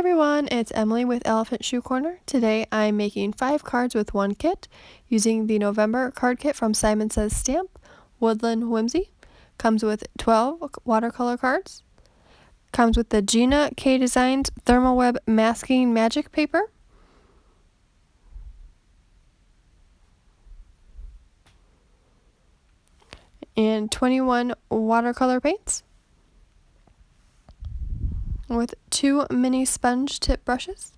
everyone, it's Emily with Elephant Shoe Corner. Today I'm making 5 cards with one kit using the November card kit from Simon Says Stamp, Woodland Whimsy. Comes with 12 watercolor cards. Comes with the Gina K Designs Thermal Web Masking Magic Paper. And 21 watercolor paints. With 2 mini sponge tip brushes.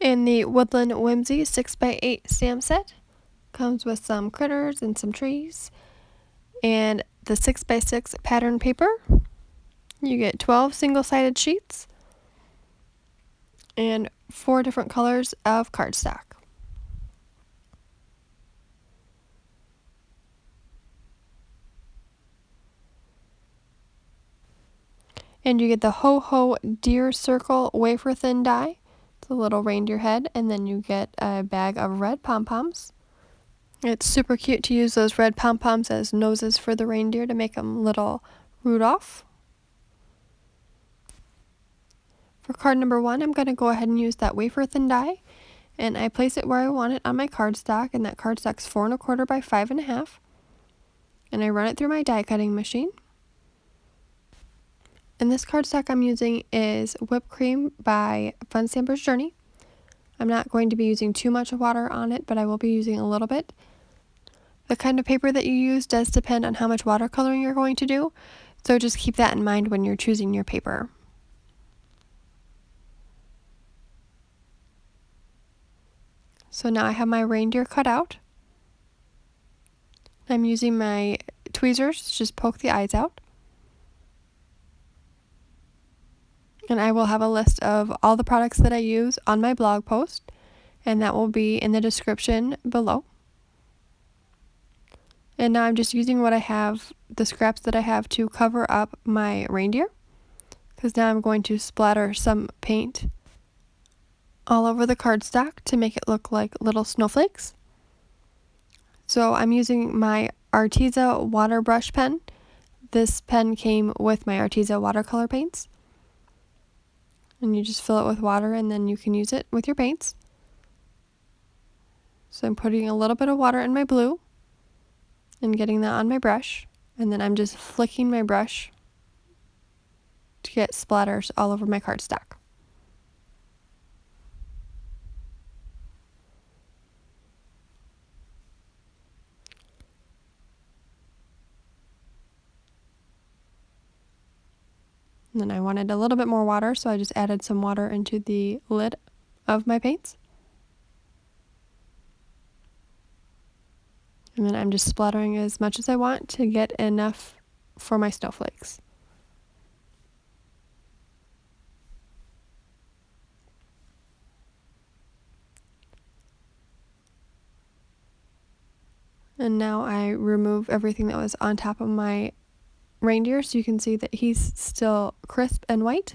And the Woodland Whimsy 6x8 stamp set comes with some critters and some trees. And the 6x6 pattern paper. You get 12 single-sided sheets and 4 different colors of cardstock. And you get the Ho Ho Deer Circle wafer thin die. It's a little reindeer head, and then you get a bag of red pom-poms. It's super cute to use those red pom-poms as noses for the reindeer to make them little Rudolph. For card number 1, I'm going to go ahead and use that wafer thin die, and I place it where I want it on my cardstock, and that cardstock's 4 1/4 by 5 1/2, and I run it through my die cutting machine. And this cardstock I'm using is Whipped Cream by Fun Stamper's Journey. I'm not going to be using too much water on it, but I will be using a little bit. The kind of paper that you use does depend on how much watercoloring you're going to do, so just keep that in mind when you're choosing your paper. So now I have my reindeer cut out. I'm using my tweezers to just poke the eyes out. And I will have a list of all the products that I use on my blog post, and that will be in the description below. And now I'm just using what I have, the scraps that I have, to cover up my reindeer, because now I'm going to splatter some paint all over the cardstock to make it look like little snowflakes. So I'm using my Arteza water brush pen. This pen came with my Arteza watercolor paints. And you just fill it with water, and then you can use it with your paints. So I'm putting a little bit of water in my blue and getting that on my brush, and then I'm just flicking my brush to get splatters all over my cardstock. And then I wanted a little bit more water, so I just added some water into the lid of my paints. And then I'm just splattering as much as I want to get enough for my snowflakes. And now I remove everything that was on top of my reindeer, so you can see that he's still crisp and white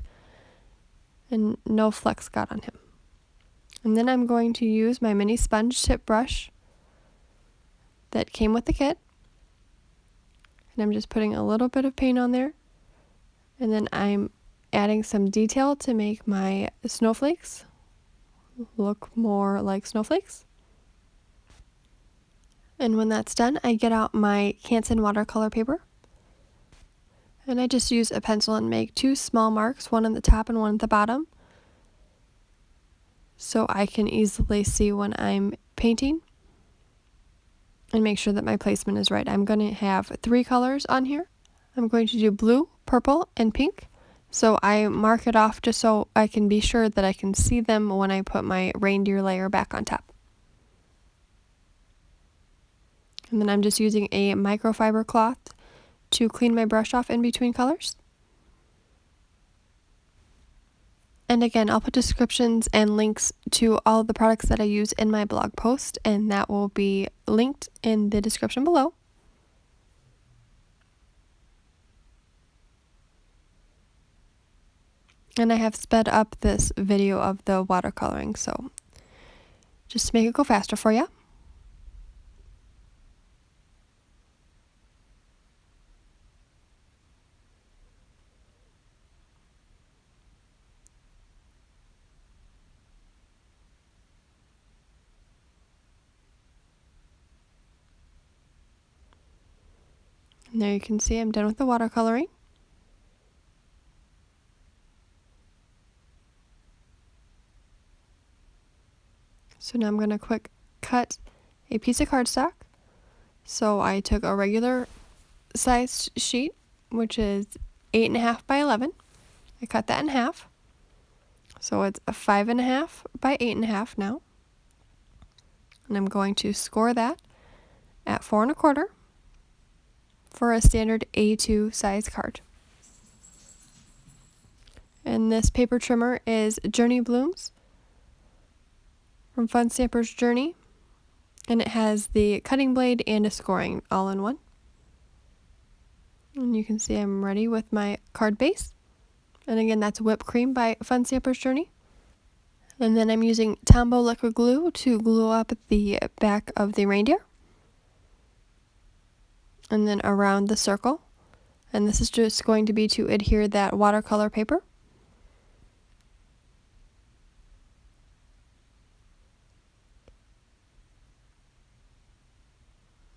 and no flecks got on him. And then I'm going to use my mini sponge tip brush that came with the kit, and I'm just putting a little bit of paint on there, and then I'm adding some detail to make my snowflakes look more like snowflakes. And when that's done, I get out my Canson watercolor paper, and I just use a pencil and make 2 small marks, one on the top and one at the bottom, so I can easily see when I'm painting and make sure that my placement is right. I'm going to have 3 colors on here. I'm going to do blue, purple, and pink, so I mark it off just so I can be sure that I can see them when I put my reindeer layer back on top. And then I'm just using a microfiber cloth to clean my brush off in between colors. And again, I'll put descriptions and links to all of the products that I use in my blog post, and that will be linked in the description below. And I have sped up this video of the watercoloring, so just to make it go faster for you. And there you can see I'm done with the watercoloring. So now I'm going to quick cut a piece of cardstock. So I took a regular sized sheet, which is 8.5 by 11. I cut that in half. So it's a 5.5 by 8.5 now. And I'm going to score that at 4.25 for a standard A2 size card. And this paper trimmer is Journey Blooms from Fun Stamper's Journey. And it has the cutting blade and a scoring all in one. And you can see I'm ready with my card base. And again, that's Whipped Cream by Fun Stamper's Journey. And then I'm using Tombow liquid glue to glue up the back of the reindeer. And then around the circle. And this is just going to be to adhere that watercolor paper.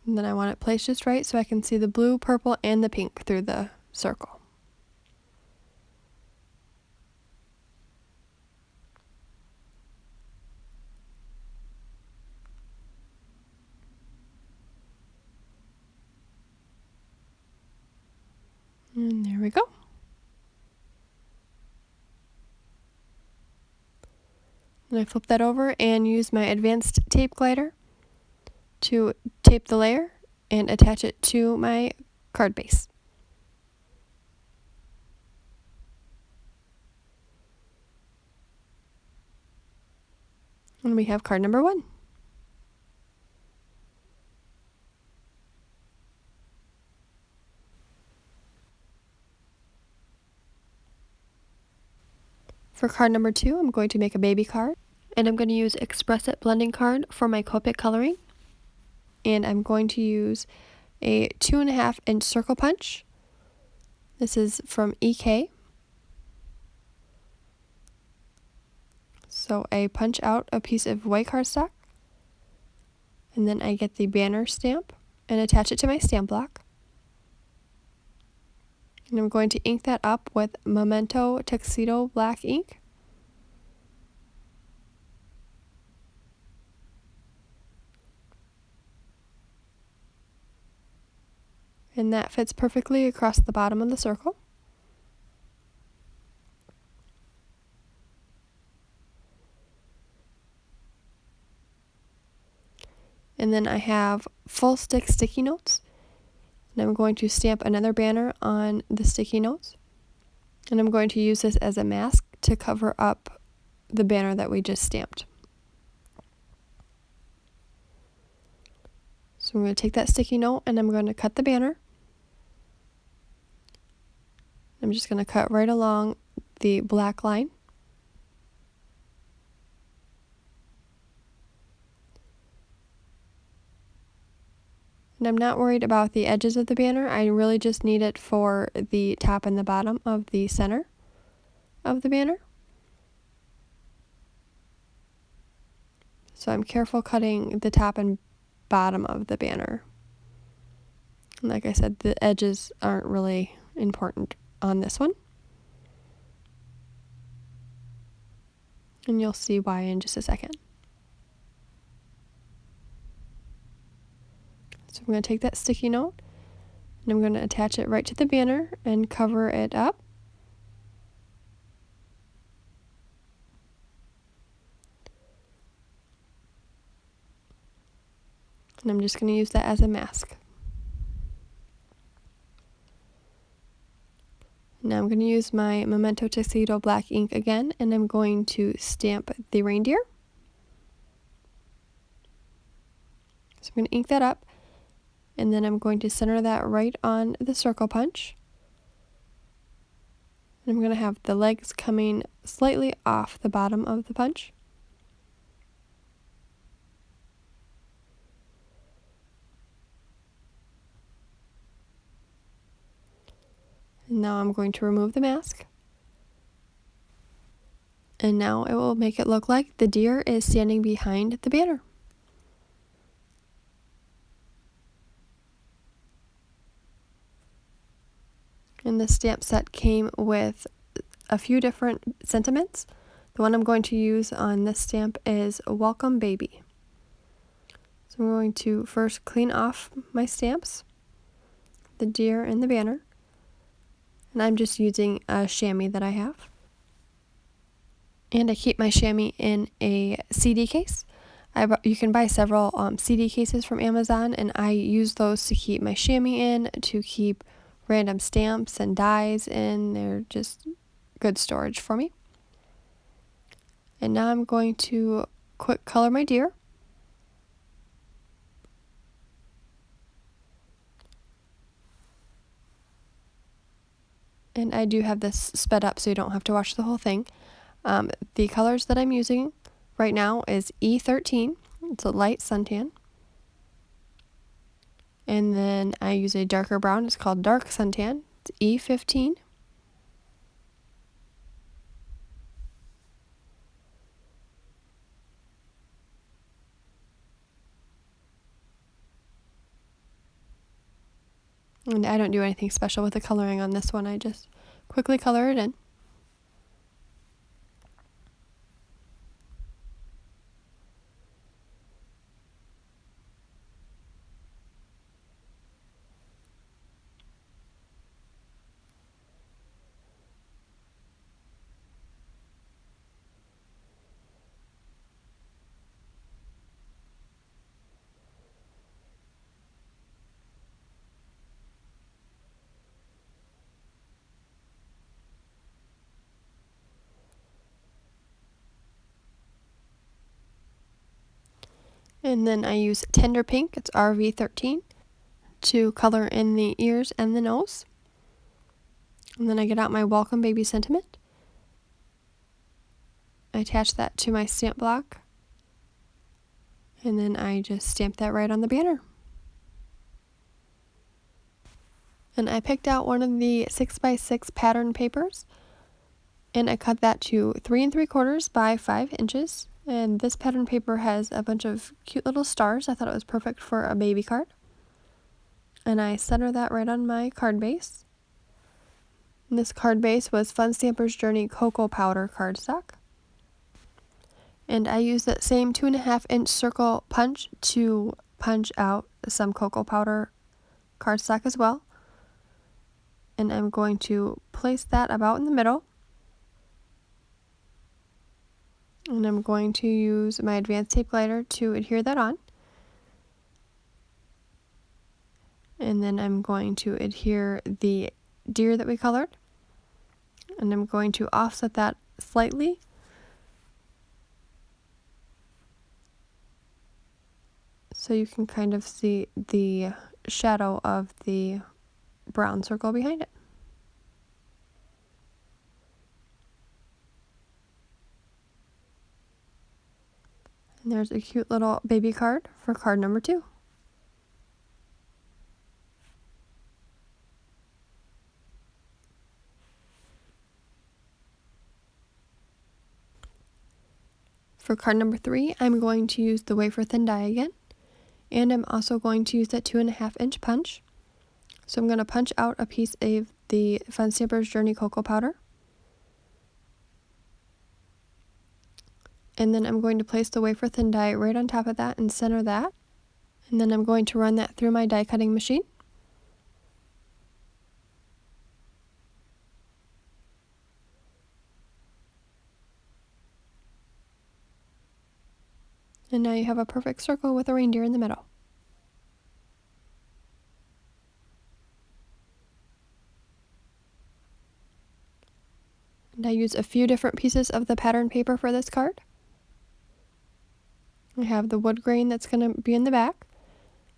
And then I want it placed just right so I can see the blue, purple, and the pink through the circle. And there we go. And I flip that over and use my advanced tape glider to tape the layer and attach it to my card base. And we have card number 1. For card number 2, I'm going to make a baby card, and I'm going to use Express It blending card for my Copic coloring. And I'm going to use a 2.5 inch circle punch. This is from EK. So I punch out a piece of white cardstock, and then I get the banner stamp and attach it to my stamp block. And I'm going to ink that up with Memento Tuxedo black ink. And that fits perfectly across the bottom of the circle. And then I have full stick sticky notes. And I'm going to stamp another banner on the sticky notes. And I'm going to use this as a mask to cover up the banner that we just stamped. So I'm going to take that sticky note and I'm going to cut the banner. I'm just going to cut right along the black line. And I'm not worried about the edges of the banner. I really just need it for the top and the bottom of the center of the banner. So I'm careful cutting the top and bottom of the banner. And like I said, the edges aren't really important on this one. And you'll see why in just a second. So I'm going to take that sticky note and I'm going to attach it right to the banner and cover it up. And I'm just going to use that as a mask. Now I'm going to use my Memento Tuxedo black ink again, and I'm going to stamp the reindeer. So I'm going to ink that up, and then I'm going to center that right on the circle punch. And I'm going to have the legs coming slightly off the bottom of the punch. And now I'm going to remove the mask. And now it will make it look like the deer is standing behind the banner. And the stamp set came with a few different sentiments. The one I'm going to use on this stamp is Welcome Baby. So I'm going to first clean off my stamps, the deer and the banner. And I'm just using a chamois that I have. And I keep my chamois in a CD case. You can buy several CD cases from Amazon, and I use those to keep my chamois in, to keep random stamps and dies in. They're just good storage for me. And now I'm going to quick color my deer. And I do have this sped up so you don't have to watch the whole thing. The colors that I'm using right now is E13. It's a light suntan. And then I use a darker brown. It's called dark suntan. It's E15. And I don't do anything special with the coloring on this one. I just quickly color it in. And then I use Tender Pink, it's RV13, to color in the ears and the nose. And then I get out my Welcome Baby sentiment. I attach that to my stamp block. And then I just stamp that right on the banner. And I picked out one of the 6x6 pattern papers. And I cut that to 3 3/4 by 5 inches. And this pattern paper has a bunch of cute little stars. I thought it was perfect for a baby card. And I center that right on my card base. And this card base was Fun Stamper's Journey Cocoa Powder cardstock. And I used that same 2.5-inch circle punch to punch out some cocoa powder cardstock as well. And I'm going to place that about in the middle. And I'm going to use my advanced tape glider to adhere that on. And then I'm going to adhere the deer that we colored. And I'm going to offset that slightly. So you can kind of see the shadow of the brown circle behind it. And there's a cute little baby card for card number 2. For card number 3, I'm going to use the wafer thin die again. And I'm also going to use that 2.5-inch punch. So I'm going to punch out a piece of the Fun Stamper's Journey Cocoa Powder. And then I'm going to place the wafer thin die right on top of that and center that. And then I'm going to run that through my die cutting machine. And now you have a perfect circle with a reindeer in the middle. And I use a few different pieces of the pattern paper for this card. I have the wood grain that's going to be in the back.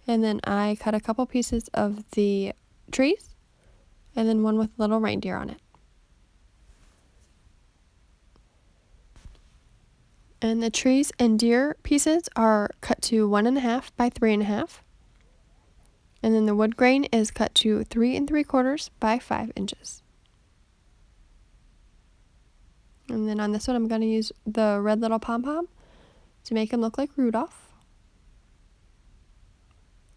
And then I cut a couple pieces of the trees. And then one with a little reindeer on it. And the trees and deer pieces are cut to 1.5 by 3.5. And then the wood grain is cut to 3 3/4 by 5 inches. And then on this one, I'm going to use the red little pom-pom to make him look like Rudolph.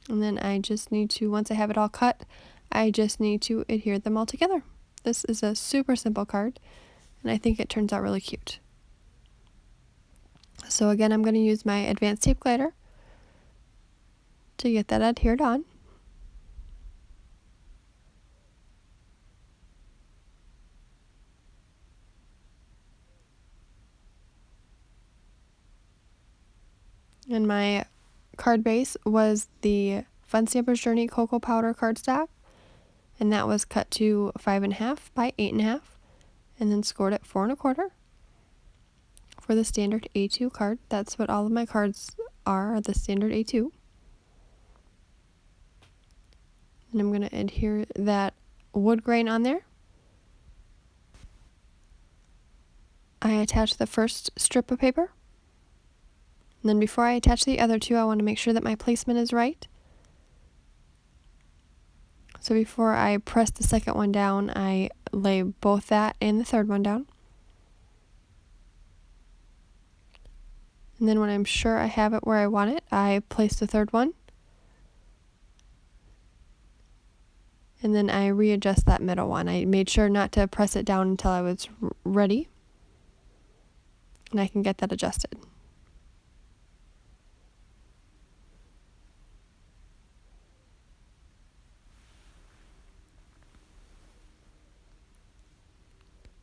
And then I just need to, once I have it all cut, I just need to adhere them all together. This is a super simple card, and I think it turns out really cute. So again, I'm going to use my advanced tape glider to get that adhered on. And my card base was the Fun Stampers Journey Cocoa Powder cardstock, and that was cut to 5.5 by 8.5, and then scored at 4.25 for the standard A2 card. That's what all of my cards are the standard A2. And I'm going to adhere that wood grain on there. I attach the first strip of paper. And then before I attach the other two, I want to make sure that my placement is right. So before I press the second one down, I lay both that and the third one down. And then when I'm sure I have it where I want it, I place the third one. And then I readjust that middle one. I made sure not to press it down until I was ready. And I can get that adjusted.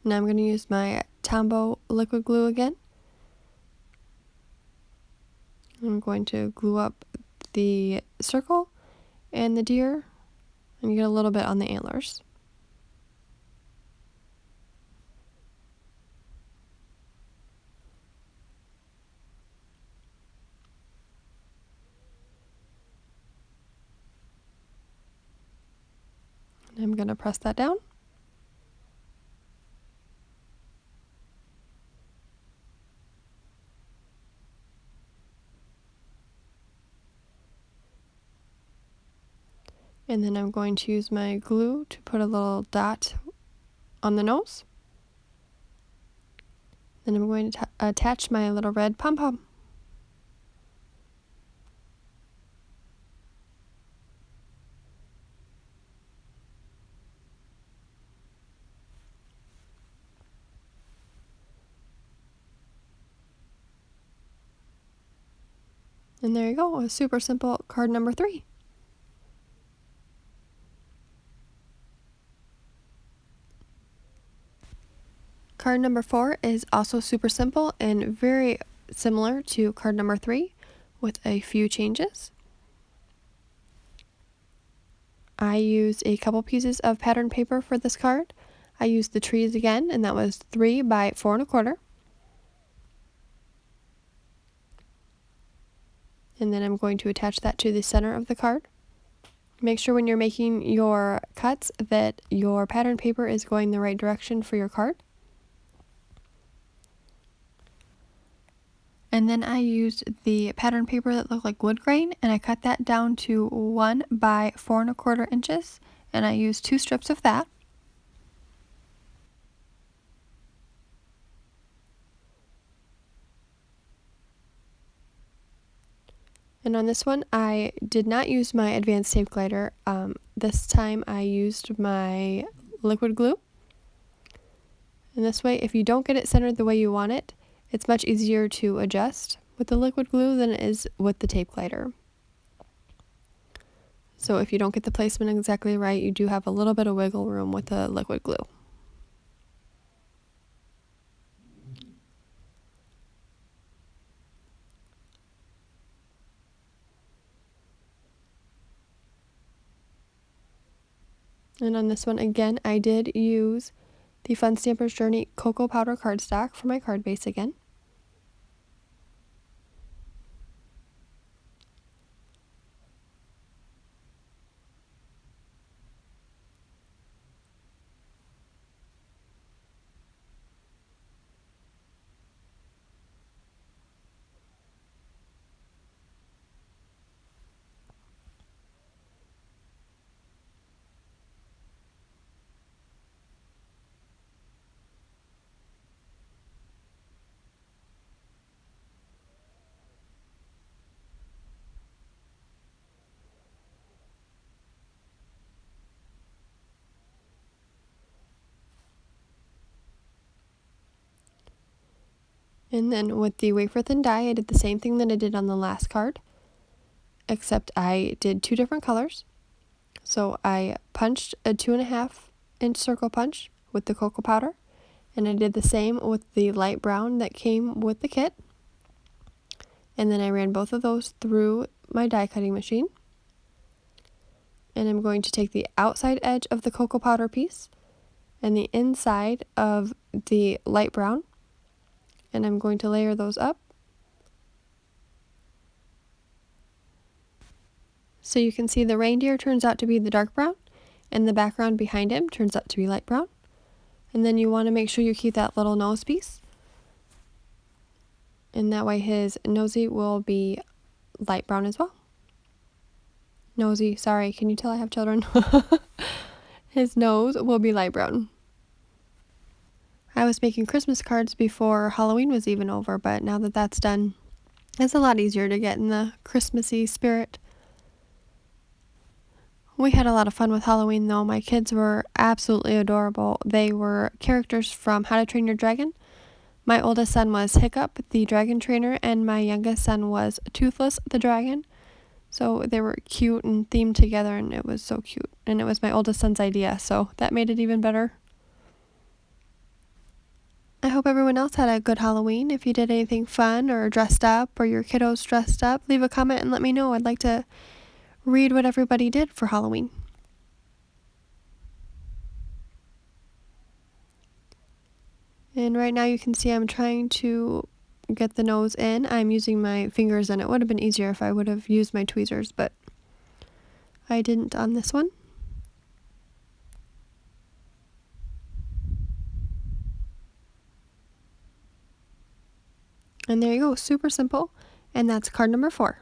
Now I'm going to use my Tombow liquid glue again. I'm going to glue up the circle and the deer and get a little bit on the antlers. And I'm going to press that down. And then I'm going to use my glue to put a little dot on the nose. Then I'm going to attach my little red pom-pom. And there you go, a super simple card number 3. Card number 4 is also super simple and very similar to card number 3 with a few changes. I used a couple pieces of pattern paper for this card. I used the trees again, and that was 3 by 4.25. And then I'm going to attach that to the center of the card. Make sure when you're making your cuts that your pattern paper is going the right direction for your card. And then I used the pattern paper that looked like wood grain, and I cut that down to 1 by 4.25 inches, and I used 2 strips of that. And on this one, I did not use my advanced tape glider. This time I used my liquid glue. And this way, if you don't get it centered the way you want it, it's much easier to adjust with the liquid glue than it is with the tape glider. So if you don't get the placement exactly right, you do have a little bit of wiggle room with the liquid glue. And on this one, again, I did use the Fun Stampers Journey Cocoa Powder cardstock for my card base again. And then with the wafer thin die, I did the same thing that I did on the last card, except I did 2 different colors. So I punched a 2.5-inch circle punch with the cocoa powder, and I did the same with the light brown that came with the kit. And then I ran both of those through my die cutting machine. And I'm going to take the outside edge of the cocoa powder piece and the inside of the light brown, and I'm going to layer those up. So you can see the reindeer turns out to be the dark brown, and the background behind him turns out to be light brown. And then you want to make sure you keep that little nose piece, and that way his nosy will be light brown as well. Nosy, sorry, can you tell I have children? His nose will be light brown. I was making Christmas cards before Halloween was even over, but now that that's done, it's a lot easier to get in the Christmassy spirit. We had a lot of fun with Halloween, though. My kids were absolutely adorable. They were characters from How to Train Your Dragon. My oldest son was Hiccup, the dragon trainer, and my youngest son was Toothless, the dragon. So they were cute and themed together, and it was so cute. And it was my oldest son's idea, so that made it even better. I hope everyone else had a good Halloween. If you did anything fun or dressed up, or your kiddos dressed up, leave a comment and let me know. I'd like to read what everybody did for Halloween. And right now you can see I'm trying to get the nose in. I'm using my fingers, and it would have been easier if I would have used my tweezers, but I didn't on this one. And there you go, super simple. And that's card number 4.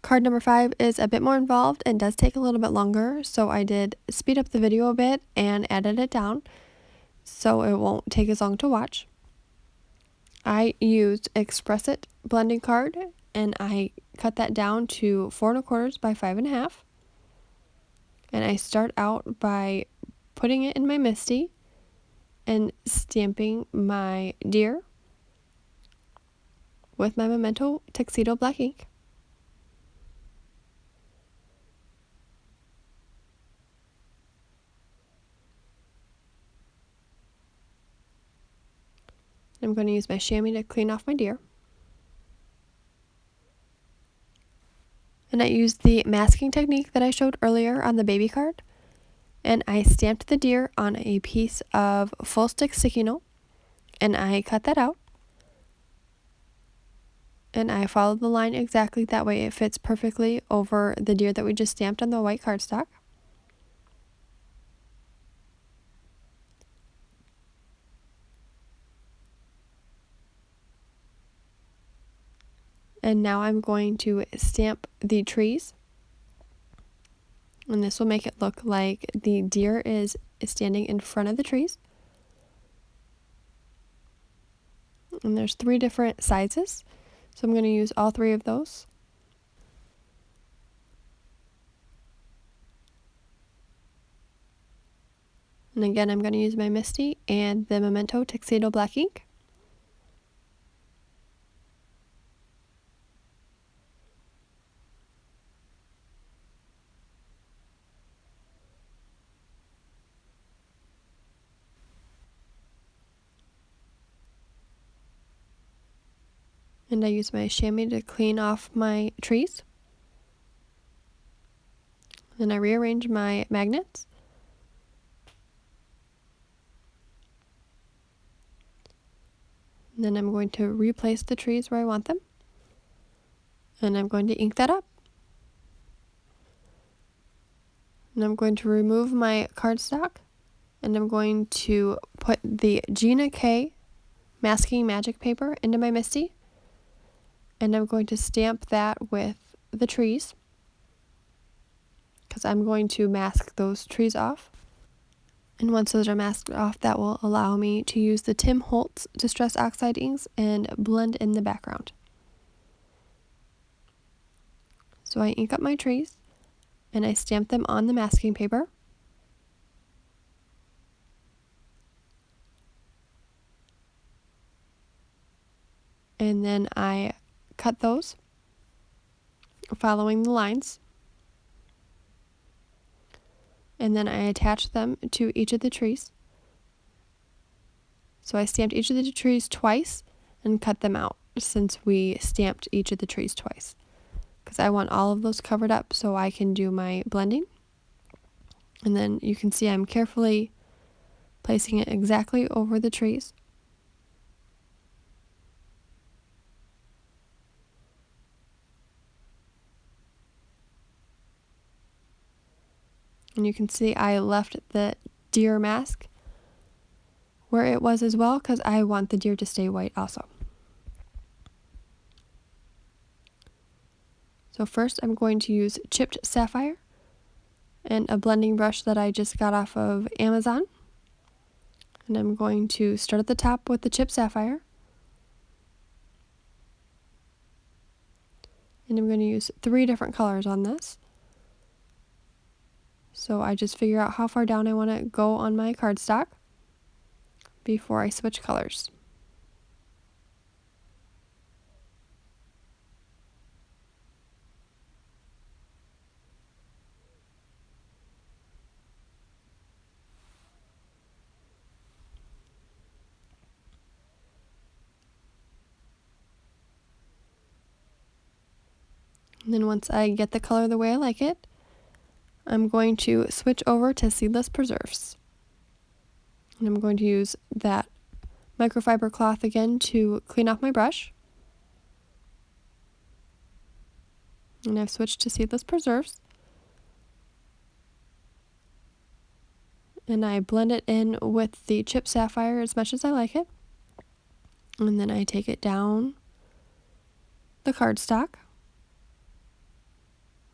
Card number 5 is a bit more involved and does take a little bit longer, so I did speed up the video a bit and edit it down so it won't take as long to watch. I used Express It blending card, and I cut that down to 4.25 by 5.5. And I start out by putting it in my MISTI and stamping my deer with my Memento Tuxedo black ink. I'm going to use my chamois to clean off my deer. And I used the masking technique that I showed earlier on the baby card. And I stamped the deer on a piece of full stick sticky note, and I cut that out. And I followed the line exactly, that way it fits perfectly over the deer that we just stamped on the white cardstock. And now I'm going to stamp the trees. And this will make it look like the deer is standing in front of the trees. And there's 3 different sizes, so I'm going to use all 3 of those. And again, I'm going to use my MISTI and the Memento Tuxedo black ink. And I use my chamois to clean off my trees. Then I rearrange my magnets. And then I'm going to replace the trees where I want them. And I'm going to ink that up. And I'm going to remove my cardstock. And I'm going to put the Gina K masking magic paper into my MISTI. And I'm going to stamp that with the trees, because I'm going to mask those trees off. And once those are masked off, that will allow me to use the Tim Holtz Distress Oxide inks and blend in the background. So I ink up my trees, and I stamp them on the masking paper. and then I cut those following the lines, and then I attach them to each of the trees. So I stamped each of the trees twice and cut them out, since we stamped each of the trees twice, because I want all of those covered up so I can do my blending. And then you can see I'm carefully placing it exactly over the trees. And you can see I left the deer mask where it was as well, because I want the deer to stay white also. So first I'm going to use chipped sapphire and a blending brush that I just got off of Amazon. And I'm going to start at the top with the chipped sapphire. And I'm going to use 3 different colors on this. So I just figure out how far down I want to go on my cardstock before I switch colors. And then once I get the color the way I like it, I'm going to switch over to seedless preserves. And I'm going to use that microfiber cloth again to clean off my brush. And I've switched to seedless preserves. And I blend it in with the chipped sapphire as much as I like it. And then I take it down the cardstock.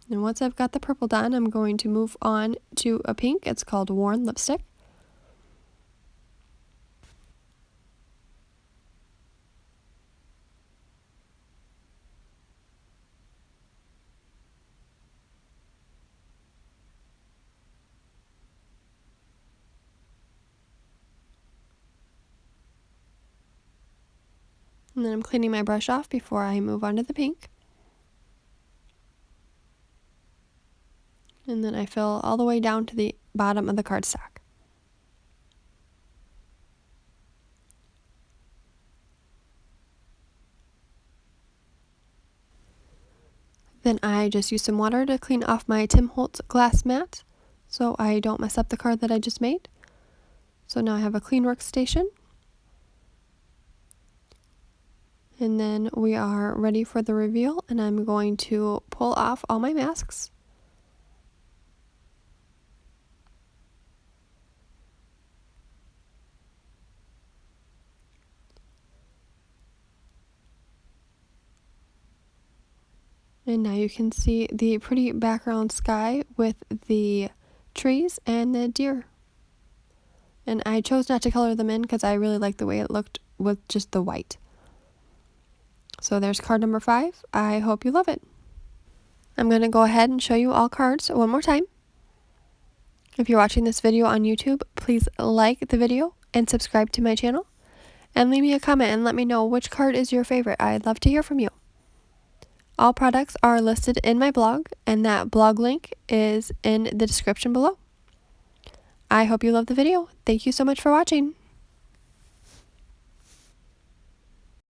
And once I've got the purple done, I'm going to move on to a pink. It's called Worn Lipstick. And then I'm cleaning my brush off before I move on to the pink. And then I fill all the way down to the bottom of the cardstock. Then I just use some water to clean off my Tim Holtz glass mat so I don't mess up the card that I just made. So now I have a clean workstation. And then we are ready for the reveal, and I'm going to pull off all my masks. And now you can see the pretty background sky with the trees and the deer. And I chose not to color them in because I really liked the way it looked with just the white. So there's card number 5. I hope you love it. I'm going to go ahead and show you all cards one more time. If you're watching this video on YouTube, please like the video and subscribe to my channel. And leave me a comment and let me know which card is your favorite. I'd love to hear from you. All products are listed in my blog, and that blog link is in the description below. I hope you love the video. Thank you so much for watching.